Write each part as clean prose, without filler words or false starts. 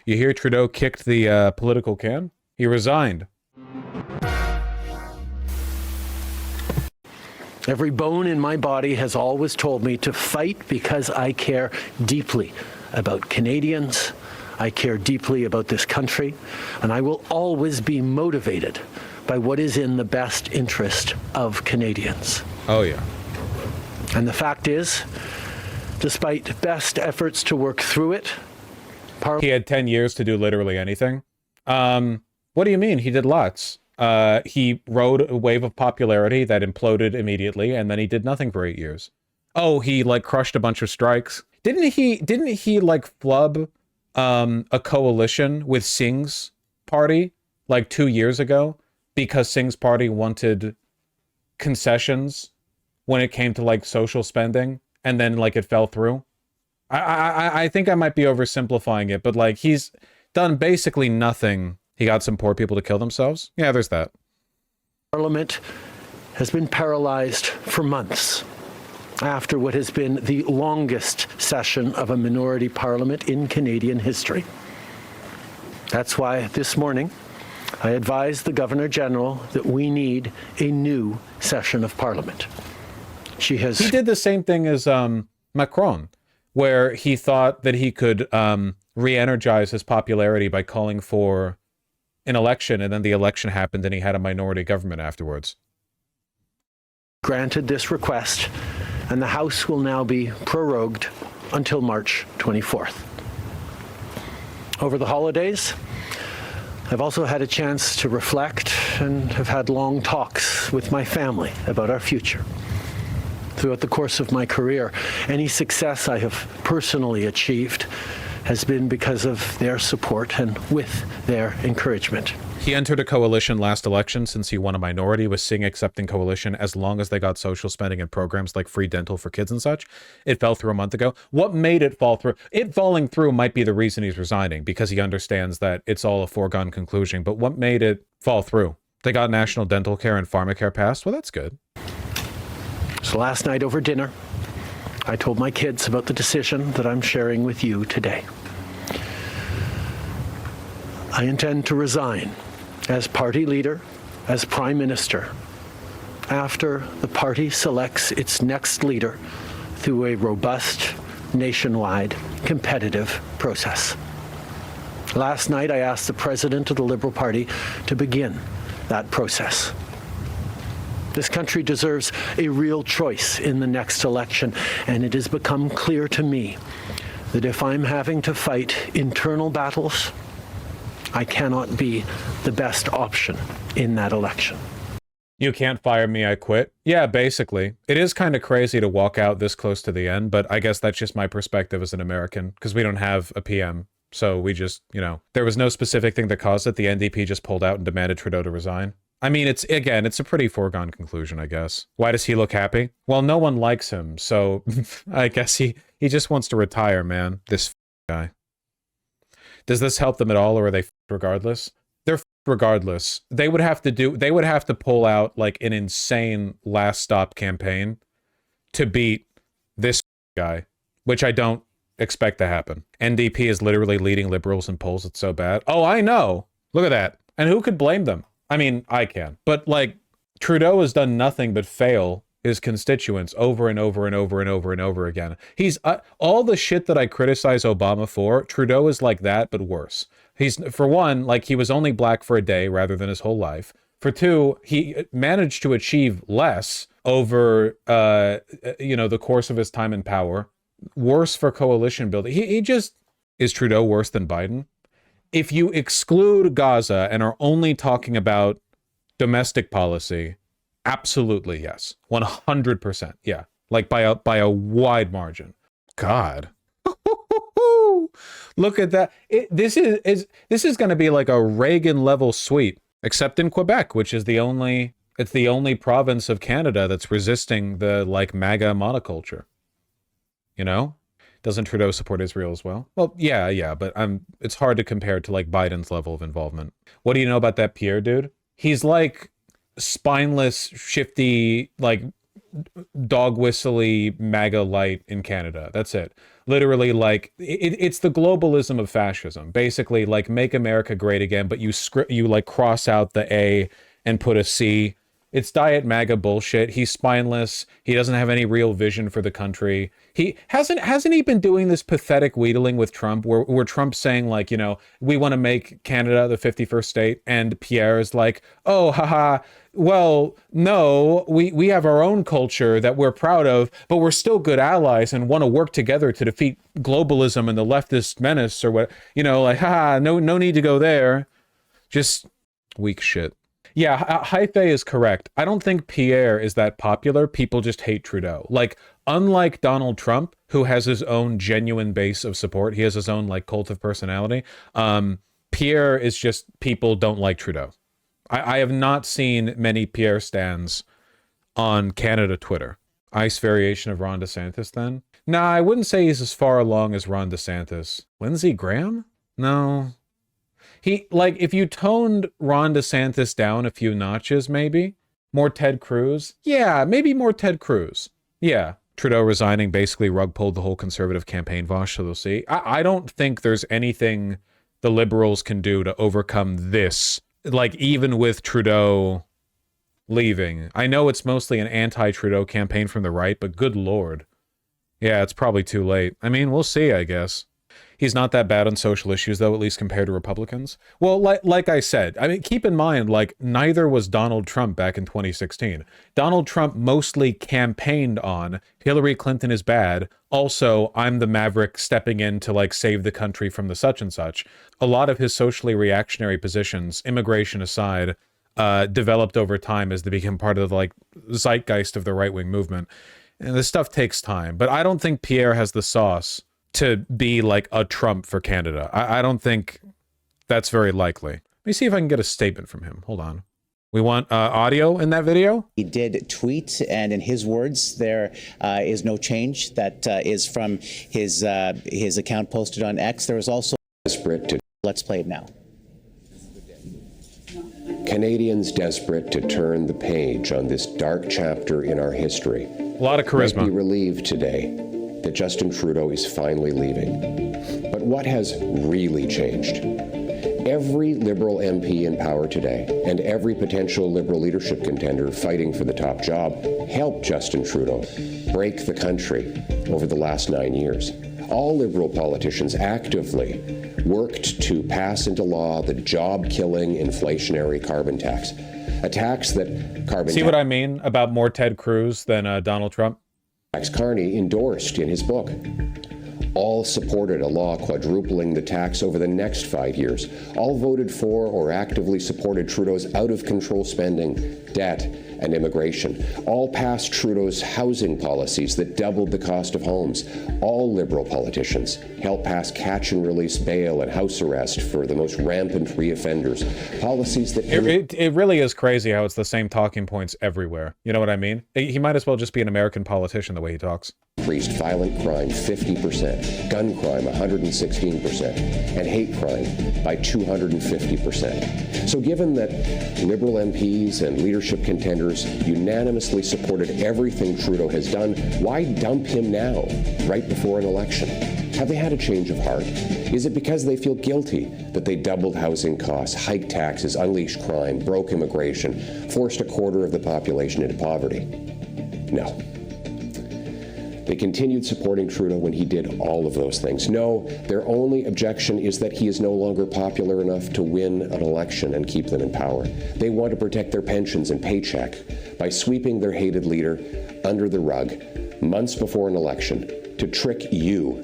You hear Trudeau kicked the political can? He resigned. Every bone in my body has always told me to fight because I care deeply about Canadians. I care deeply about this country, and I will always be motivated by what is in the best interest of Canadians. Oh, yeah. And the fact is, despite best efforts to work through it, he had 10 years to do literally anything. What do you mean? He did lots. He rode a wave of popularity that imploded immediately, and then he did nothing for 8 years. Oh, he like crushed a bunch of strikes. Didn't he like flub a coalition with Singh's party like 2 years ago because Singh's party wanted concessions when it came to like social spending, and then like it fell through? I think I might be oversimplifying it, but like he's done basically nothing. He got some poor people to kill themselves. Yeah, there's that. Parliament has been paralyzed for months after what has been the longest session of a minority parliament in Canadian history. That's why this morning I advised the Governor-General that we need a new session of Parliament. He did the same thing as Macron, where he thought that he could re-energize his popularity by calling for an election, and then the election happened and he had a minority government afterwards. Granted this request, and the House will now be prorogued until March 24th. Over the holidays, I've also had a chance to reflect and have had long talks with my family about our future. Throughout the course of my career, any success I have personally achieved has been because of their support and with their encouragement. He entered a coalition last election since he won a minority with Singh accepting coalition as long as they got social spending and programs like free dental for kids and such. It fell through a month ago. What made it fall through? It falling through might be the reason he's resigning, because he understands that it's all a foregone conclusion. But what made it fall through? They got national dental care and pharmacare passed. Well, that's good. So last night over dinner, I told my kids about the decision that I'm sharing with you today. I intend to resign as party leader, as Prime Minister, after the party selects its next leader through a robust, nationwide, competitive process. Last night, I asked the President of the Liberal Party to begin that process. This country deserves a real choice in the next election, and it has become clear to me that if I'm having to fight internal battles, I cannot be the best option in that election. You can't fire me, I quit. Yeah, basically. It is kind of crazy to walk out this close to the end, but I guess that's just my perspective as an American, because we don't have a PM. So we just, you know, there was no specific thing that caused it. The NDP just pulled out and demanded Trudeau to resign. I mean, it's a pretty foregone conclusion, I guess. Why does he look happy? Well, no one likes him, so I guess he just wants to retire, man. This guy. Does this help them at all, or are they regardless? They're regardless. They would have to pull out like an insane last stop campaign to beat this guy, which I don't expect to happen. NDP is literally leading Liberals in polls. It's so bad. Oh, I know. Look at that. And who could blame them? I mean, I can. But, like, Trudeau has done nothing but fail his constituents over and over and over and over and over again. He's all the shit that I criticize Obama for, Trudeau is like that, but worse. He's, for one, like, he was only black for a day rather than his whole life. For two, he managed to achieve less over, the course of his time in power. Worse for coalition building. He just... Is Trudeau worse than Biden? If you exclude Gaza and are only talking about domestic policy, absolutely yes. 100%. Yeah. Like by a wide margin. God. Look at that. This is going to be like a Reagan level sweep, except in Quebec, which is the only province of Canada that's resisting the like MAGA monoculture. You know? Doesn't Trudeau support Israel as well? Well, yeah, but it's hard to compare to like Biden's level of involvement. What do you know about that Pierre dude? He's like spineless, shifty, like dog whistly MAGA light in Canada. That's it. Literally, like it's the globalism of fascism. Basically, like make America great again, but you like cross out the A and put a C. It's diet MAGA bullshit. He's spineless. He doesn't have any real vision for the country. He hasn't he been doing this pathetic wheedling with Trump where Trump's saying like, you know, we want to make Canada the 51st state, and Pierre is like, oh, haha, well, no, we have our own culture that we're proud of, but we're still good allies and want to work together to defeat globalism and the leftist menace or what, you know, like, haha, no need to go there. Just weak shit. Yeah, Haife is correct. I don't think Pierre is that popular. People just hate Trudeau. Like, unlike Donald Trump, who has his own genuine base of support, he has his own, like, cult of personality. Pierre is just, people don't like Trudeau. I have not seen many Pierre stands on Canada Twitter. Ice variation of Ron DeSantis, then? Nah, I wouldn't say he's as far along as Ron DeSantis. Lindsey Graham? No. He, like, if you toned Ron DeSantis down a few notches, maybe more Ted Cruz. Yeah, maybe more Ted Cruz. Yeah. Trudeau resigning basically rug pulled the whole conservative campaign wash, so they'll see. I don't think there's anything the Liberals can do to overcome this. Like, even with Trudeau leaving. I know it's mostly an anti-Trudeau campaign from the right, but good Lord. Yeah, it's probably too late. I mean, we'll see, I guess. He's not that bad on social issues, though, at least compared to Republicans. Well, like I said, I mean, keep in mind, like, neither was Donald Trump back in 2016. Donald Trump mostly campaigned on Hillary Clinton is bad. Also, I'm the maverick stepping in to, like, save the country from the such and such. A lot of his socially reactionary positions, immigration aside, developed over time as they became part of the, like, zeitgeist of the right-wing movement. And this stuff takes time. But I don't think Pierre has the sauce to be like a Trump for Canada. I don't think that's very likely. Let me see if I can get a statement from him. Hold on. We want audio in that video. He did tweet, and in his words, there is no change. That is from his account posted on X. There was also desperate to. Let's play it now. Canadians desperate to turn the page on this dark chapter in our history. A lot of charisma. Might be relieved today that Justin Trudeau is finally leaving. But what has really changed? Every Liberal MP in power today and every potential Liberal leadership contender fighting for the top job helped Justin Trudeau break the country over the last 9 years. All Liberal politicians actively worked to pass into law the job-killing inflationary carbon tax. A tax that carbon See what I mean about more Ted Cruz than Donald Trump? Tax Carney endorsed in his book. All supported a law quadrupling the tax over the next 5 years. All voted for or actively supported Trudeau's out-of-control spending, debt, and immigration. All passed Trudeau's housing policies that doubled the cost of homes. All Liberal politicians helped pass catch-and-release bail and house arrest for the most rampant reoffenders. Policies that... It really is crazy how it's the same talking points everywhere. You know what I mean? He might as well just be an American politician the way he talks. Increased violent crime 50%, gun crime 116%, and hate crime by 250%. So given that Liberal MPs and leadership contenders unanimously supported everything Trudeau has done, why dump him now, right before an election? Have they had a change of heart? Is it because they feel guilty that they doubled housing costs, hiked taxes, unleashed crime, broke immigration, forced a quarter of the population into poverty? No. They continued supporting Trudeau when he did all of those things. No, their only objection is that he is no longer popular enough to win an election and keep them in power. They want to protect their pensions and paycheck by sweeping their hated leader under the rug months before an election to trick you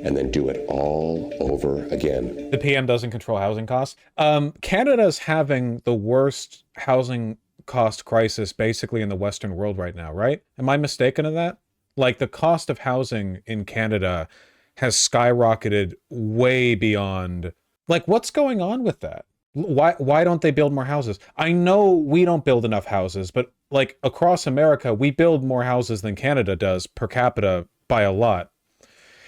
and then do it all over again. The PM doesn't control housing costs. Canada's having the worst housing cost crisis basically in the Western world right now, right? Am I mistaken in that? Like, the cost of housing in Canada has skyrocketed way beyond... Like, what's going on with that? Why don't they build more houses? I know we don't build enough houses, but, like, across America, we build more houses than Canada does per capita by a lot.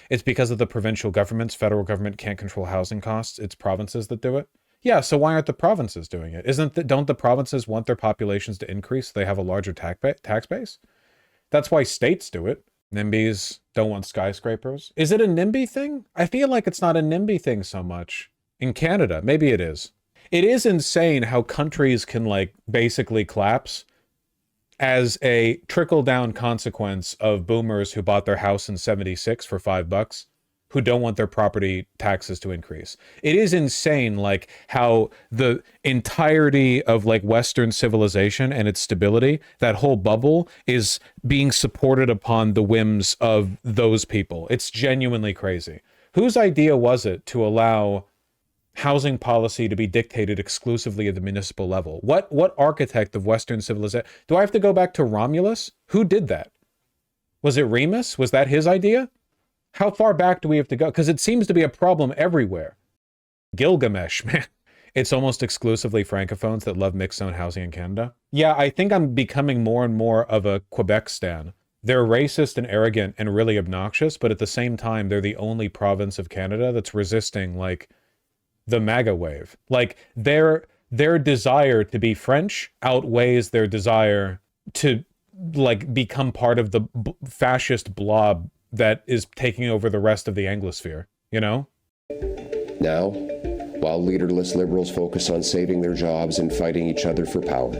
It's because of the provincial governments. Federal government can't control housing costs. It's provinces that do it. Yeah, so why aren't the provinces doing it? Don't the provinces want their populations to increase so they have a larger tax base? That's why states do it. NIMBYs don't want skyscrapers. Is it a NIMBY thing? I feel like it's not a NIMBY thing so much. In Canada, maybe it is. It is insane how countries can, like, basically collapse as a trickle-down consequence of boomers who bought their house in '76 for $5, who don't want their property taxes to increase. It is insane, like, how the entirety of, like, Western civilization and its stability, that whole bubble, is being supported upon the whims of those people. It's genuinely crazy. Whose idea was it to allow housing policy to be dictated exclusively at the municipal level? What architect of Western civilization? Do I have to go back to Romulus? Who did that? Was it Remus? Was that his idea? How far back do we have to go? Because it seems to be a problem everywhere. Gilgamesh, man. It's almost exclusively Francophones that love mixed zone housing in Canada. Yeah, I think I'm becoming more and more of a Quebec stan. They're racist and arrogant and really obnoxious, but at the same time, they're the only province of Canada that's resisting, like, the MAGA wave. Like, their desire to be French outweighs their desire to, like, become part of the fascist blob that is taking over the rest of the Anglosphere, you know? Now, while leaderless liberals focus on saving their jobs and fighting each other for power,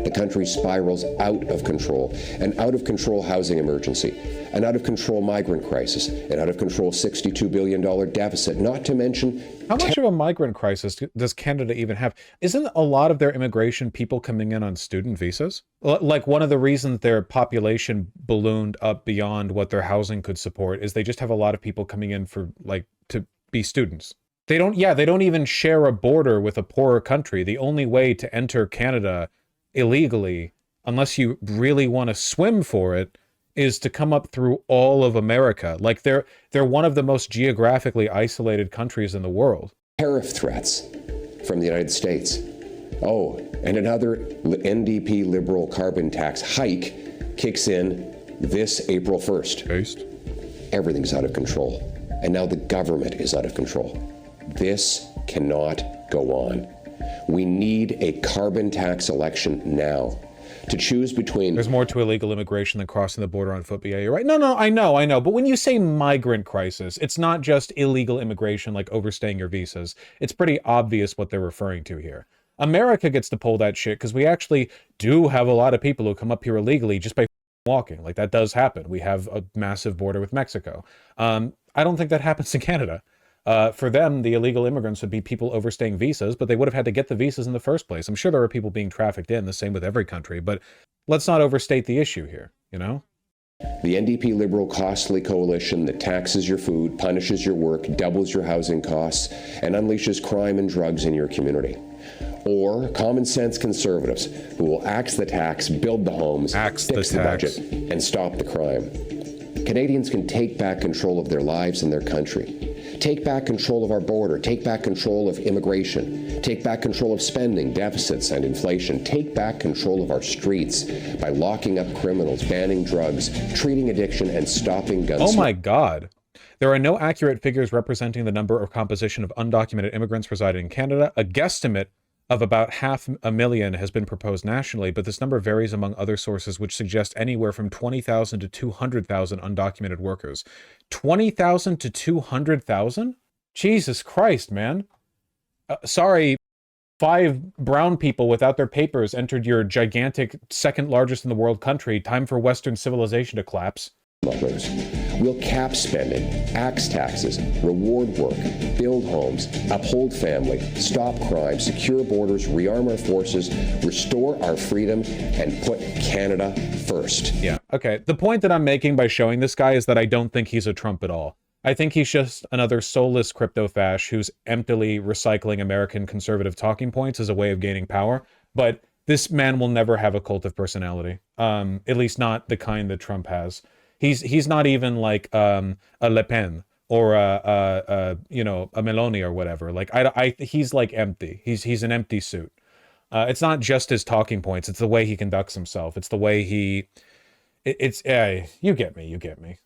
the country spirals out of control, an out-of-control housing emergency, an out-of-control migrant crisis, an out-of-control $62 billion deficit, not to mention... How much of a migrant crisis does Canada even have? Isn't a lot of their immigration people coming in on student visas? Like, one of the reasons their population ballooned up beyond what their housing could support is they just have a lot of people coming in for, like, to be students. They don't even share a border with a poorer country. The only way to enter Canada illegally, unless you really want to swim for it, is to come up through all of America. Like, they're one of the most geographically isolated countries in the world. Tariff threats from the United States. Oh, and another NDP Liberal carbon tax hike kicks in this April 1st. Taste. Everything's out of control. And now the government is out of control. This cannot go on. We need a carbon tax election now to choose between... There's more to illegal immigration than crossing the border on foot. Yeah, you're right. No, I know. But when you say migrant crisis, it's not just illegal immigration, like overstaying your visas. It's pretty obvious what they're referring to here. America gets to pull that shit because we actually do have a lot of people who come up here illegally just by walking. Like, that does happen. We have a massive border with Mexico. I don't think that happens in Canada. For them, the illegal immigrants would be people overstaying visas, but they would have had to get the visas in the first place. I'm sure there are people being trafficked in, the same with every country, but let's not overstate the issue here, you know? The NDP Liberal costly coalition that taxes your food, punishes your work, doubles your housing costs, and unleashes crime and drugs in your community. Or common sense conservatives who will axe the tax, build the homes, fix the budget, and stop the crime. Canadians can take back control of their lives and their country. Take back control of our border. Take back control of immigration. Take back control of spending, deficits, and inflation. Take back control of our streets by locking up criminals, banning drugs, treating addiction, and stopping guns. Oh my God. There are no accurate figures representing the number or composition of undocumented immigrants residing in Canada. A guesstimate of about 500,000 has been proposed nationally, but this number varies among other sources, which suggest anywhere from 20,000 to 200,000 undocumented workers. 20,000 to 200,000? Jesus Christ, man. Sorry, 5 brown people without their papers entered your gigantic, second largest in the world country. Time for Western civilization to collapse. We'll cap spending, axe taxes, reward work, build homes, uphold family, stop crime, secure borders, rearm our forces, restore our freedom, and put Canada first. Yeah, okay. The point that I'm making by showing this guy is that I don't think he's a Trump at all. I think he's just another soulless crypto-fash who's emptily recycling American conservative talking points as a way of gaining power. But this man will never have a cult of personality, at least not the kind that Trump has. He's not even like a Le Pen or a Meloni or whatever. Like he's like empty. He's an empty suit. It's not just his talking points. It's the way he conducts himself. It's the way you get me.